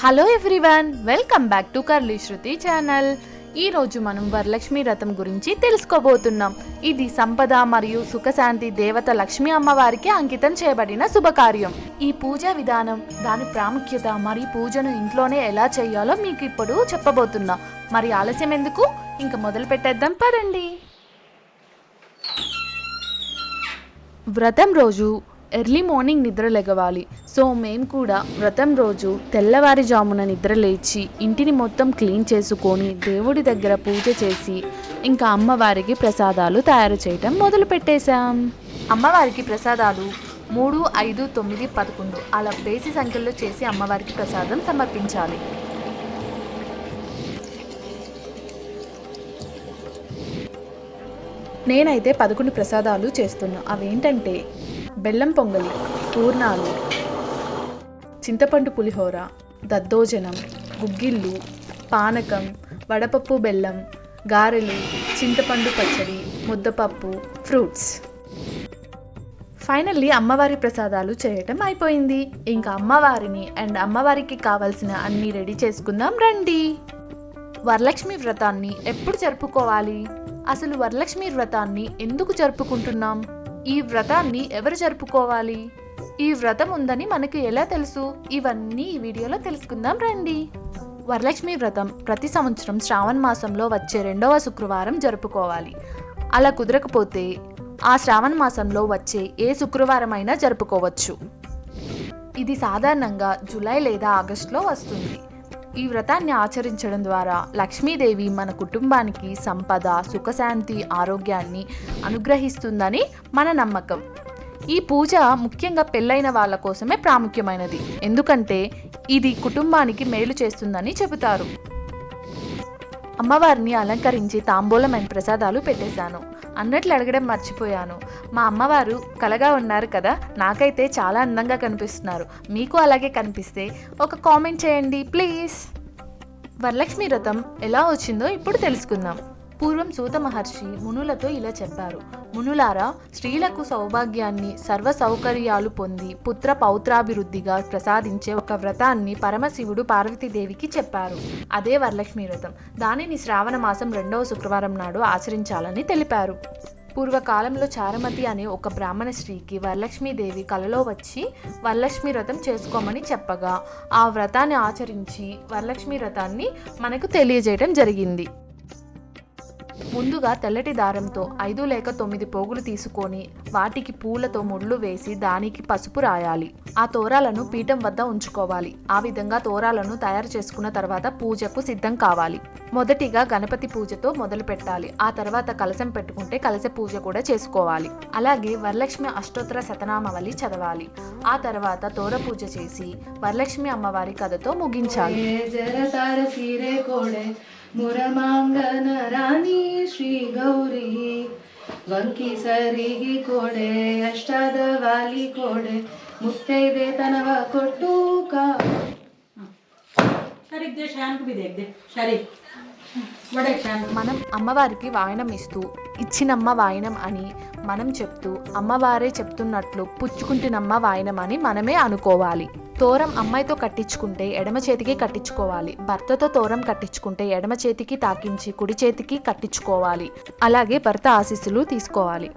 Hello everyone, welcome back to curly Shruti channel. ఈరోజు మనం వరలక్ష్మి వ్రతం గురించి తెలుసుకోబోతున్నాం. ఇది సంపద మరియు సుఖశాంతి దేవత లక్ష్మీ అమ్మవారికి అంకితం చేయబడిన శుభకార్యం. ఈ పూజా విధానం, దాని ప్రాముఖ్యత మరియు పూజను ఇంట్లోనే ఎలా చేయాలో మీకు ఇప్పుడు చెప్పబోతున్నా. మరి ఆలస్యం ఎందుకు, ఇంకా మొదలు పెట్టేద్దాం పదండి. వ్రతం రోజు ఎర్లీ మార్నింగ్ నిద్ర లెగవాలి. సో మేము కూడా వ్రతం రోజు తెల్లవారుజామున నిద్ర లేచి ఇంటిని మొత్తం క్లీన్ చేసుకొని దేవుడి దగ్గర పూజ చేసి ఇంకా అమ్మవారికి ప్రసాదాలు తయారు చేయటం మొదలు పెట్టేశాం. అమ్మవారికి ప్రసాదాలు 3, 5, 9, 11 అలా బేసి సంఖ్యలో చేసి అమ్మవారికి ప్రసాదం సమర్పించాలి. నేనైతే 11 ప్రసాదాలు చేస్తున్నా. అవేంటంటే బెల్లం పొంగలి, పూర్ణాలు, చింతపండు పులిహోర, దద్దోజనం, గుగ్గిళ్ళు, పానకం, వడపప్పు బెల్లం, గారెలు, చింతపండు పచ్చడి, ముద్దపప్పు, ఫ్రూట్స్. ఫైనల్లీ అమ్మవారి ప్రసాదాలు చేయటం అయిపోయింది. ఇంకా అమ్మవారిని అండ్ అమ్మవారికి కావాల్సిన అన్నీ రెడీ చేసుకుందాం రండి. వరలక్ష్మి వ్రతాన్ని ఎప్పుడు జరుపుకోవాలి? అసలు వరలక్ష్మి వ్రతాన్ని ఎందుకు జరుపుకుంటున్నాం? ఈ వ్రతాన్ని ఎవరు జరుపుకోవాలి? ఈ వ్రతం ఉందని మనకు ఎలా తెలుసు? ఇవన్నీ ఈ వీడియోలో తెలుసుకుందాం రండి. వరలక్ష్మి వ్రతం ప్రతి సంవత్సరం శ్రావణ మాసంలో వచ్చే 2వ శుక్రవారం జరుపుకోవాలి. అలా కుదరకపోతే ఆ శ్రావణ మాసంలో వచ్చే ఏ శుక్రవారం అయినా జరుపుకోవచ్చు. ఇది సాధారణంగా జూలై లేదా ఆగస్టులో వస్తుంది. ఈ వ్రతాన్ని ఆచరించడం ద్వారా లక్ష్మీదేవి మన కుటుంబానికి సంపద, సుఖశాంతి, ఆరోగ్యాన్ని అనుగ్రహిస్తుందని మన నమ్మకం. ఈ పూజ ముఖ్యంగా పెళ్ళైన వాళ్ళ కోసమే ప్రాముఖ్యమైనది. ఎందుకంటే ఇది కుటుంబానికి మేలు చేస్తుందని చెబుతారు. అమ్మవారిని అలంకరించి తాంబూలం అండ్ ప్రసాదాలు పెట్టేశాను. అన్నట్లు అడగడం మర్చిపోయాను. మా అమ్మవారు కలగా ఉన్నారు కదా, నాకైతే చాలా అందంగా కనిపిస్తున్నారు. మీకు అలాగే కనిపిస్తే ఒక కామెంట్ చేయండి ప్లీజ్. వరలక్ష్మి వ్రతం ఎలా వచ్చిందో ఇప్పుడు తెలుసుకుందాం. పూర్వం సూత మహర్షి మునులతో ఇలా చెప్పారు: మునులారా, స్త్రీలకు సౌభాగ్యాన్ని, సర్వ సౌకర్యాలు పొంది పుత్ర పౌత్రాభివృద్ధిగా ప్రసాదించే ఒక వ్రతాన్ని పరమశివుడు పార్వతీదేవికి చెప్పారు. అదే వరలక్ష్మి వ్రతం. దానిని శ్రావణ మాసం 2వ శుక్రవారం నాడు ఆచరించాలని తెలిపారు. పూర్వకాలంలో చారుమతి అనే ఒక బ్రాహ్మణ స్త్రీకి వరలక్ష్మీదేవి కలలో వచ్చి వరలక్ష్మి వ్రతం చేసుకోమని చెప్పగా ఆ వ్రతాన్ని ఆచరించి వరలక్ష్మి వ్రతాన్ని మనకు తెలియజేయడం జరిగింది. ముందుగా తెల్లటి దారంతో 5 లేక 9 పోగులు తీసుకొని వాటికి పూలతో ముళ్ళు వేసి దానికి పసుపు రాయాలి. ఆ తోరాలను పీఠం వద్ద ఉంచుకోవాలి. ఆ విధంగా తోరాలను తయారు చేసుకున్న తర్వాత పూజకు సిద్ధం కావాలి. మొదటిగా గణపతి పూజతో మొదలు పెట్టాలి. ఆ తర్వాత కలశం పెట్టుకుంటే కలశ పూజ కూడా చేసుకోవాలి. అలాగే వరలక్ష్మి అష్టోత్తర శతనామావళి చదవాలి. ఆ తర్వాత తోర పూజ చేసి వరలక్ష్మి అమ్మవారి కథతో ముగించాలి. మురమాంగన రాణి శ్రీ గౌరీ వంకి సరిగి కోಡೆ ಅಷ್ಟಾದ ವಾಲಿ ಕೋಡೆ ಮುತ್ತೈದೆ ತನವ ಕೊಟ್ಟು ಕಾ సరిగ్గా శాంకు బి దేఖ్ దే సరి మనం అమ్మవారికి వాయనం ఇస్తూ ఇచ్చినమ్మ వాయనం అని మనం చెప్తూ అమ్మవారే చెప్తున్నట్లు పుచ్చుకుంటున్నమ్మ వాయనం అని మనమే అనుకోవాలి. తోరం అమ్మాయితో కట్టించుకుంటే ఎడమ చేతికి కట్టించుకోవాలి. భర్తతో తోరం కట్టించుకుంటే ఎడమ చేతికి తాకించి కుడి చేతికి కట్టించుకోవాలి. అలాగే భర్త ఆశీస్సులు తీసుకోవాలి.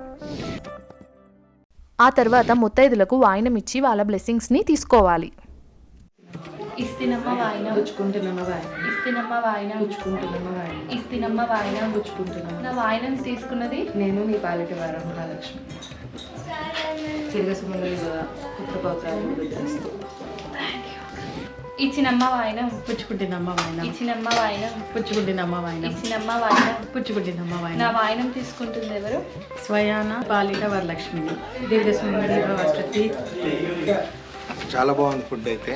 ఆ తర్వాత ముత్తైదులకు వాయనం ఇచ్చి వాళ్ళ బ్లెస్సింగ్స్ని తీసుకోవాలి. ఇస్తినమ్మ వాయనం పుచ్చుకుంటున్నమ్మ వాయనం, ఇస్తినమ్మ వాయనం పుచ్చుకుంటున్నమ్మ వాయనం, ఇస్తినమ్మ వాయనం పుచ్చుకుంటున్నమ్మ. నా వాయనం తీసుకున్నది నేను మీ పాలిటి వారం మహాలక్ష్మి. చిరగసుమంగళి పుత్ర పౌత్రాభివృద్ధిస్తూ. ఇచ్చినమ్మ వాయనం పుచ్చుకుంటున్నమ్మ వాయనం, ఇచ్చినమ్మ వాయనం పుచ్చుకుంటున్నమ్మ వాయనం, ఇచ్చినమ్మ వాయనం పుచ్చుకుంటున్నమ్మ వాయనం. నా వాయనం తీసుకుంటుంది ఎవరు? స్వయాన పాలిట వరలక్ష్మిని. దీర్ఘసుమంగళి వసతి. చాలా బాగుంది ఫుడ్ అయితే.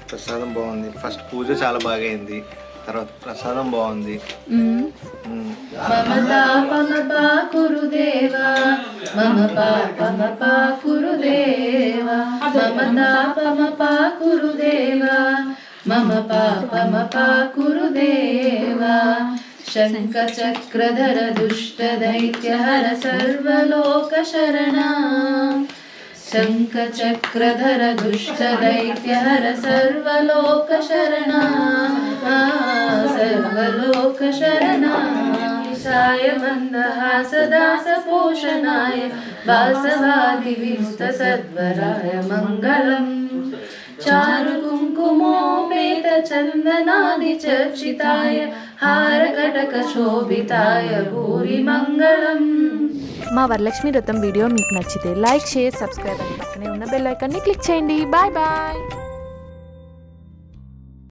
ప్రసాదం బాగుంది. ఫస్ట్ పూజ చాలా బాగా అయింది. తర్వాత ప్రసాదం బాగుంది. శంఖ చక్రధర దుష్ట దైత్యహర సర్వలోక శరణ शङ्खचक्रधर दुष्टदैत्यहर सर्वलोकशरणा सर्वलोकशरणा ईशाय मन्दहासदासपोषणाय वासवादिविस्तसद्वराय मङ्गलम् चारुकुङ्कुमोपेतचन्दनादिचर्चिताय हारकटकशोभिताय भूरिमङ्गलम्. మా వరలక్ష్మి వ్రతం వీడియో మీకు నచ్చితే లైక్, షేర్, సబ్స్క్రైబ్ అని పక్కనే ఉన్న బెల్ ఐకాన్ని క్లిక్ చేయండి. Bye bye.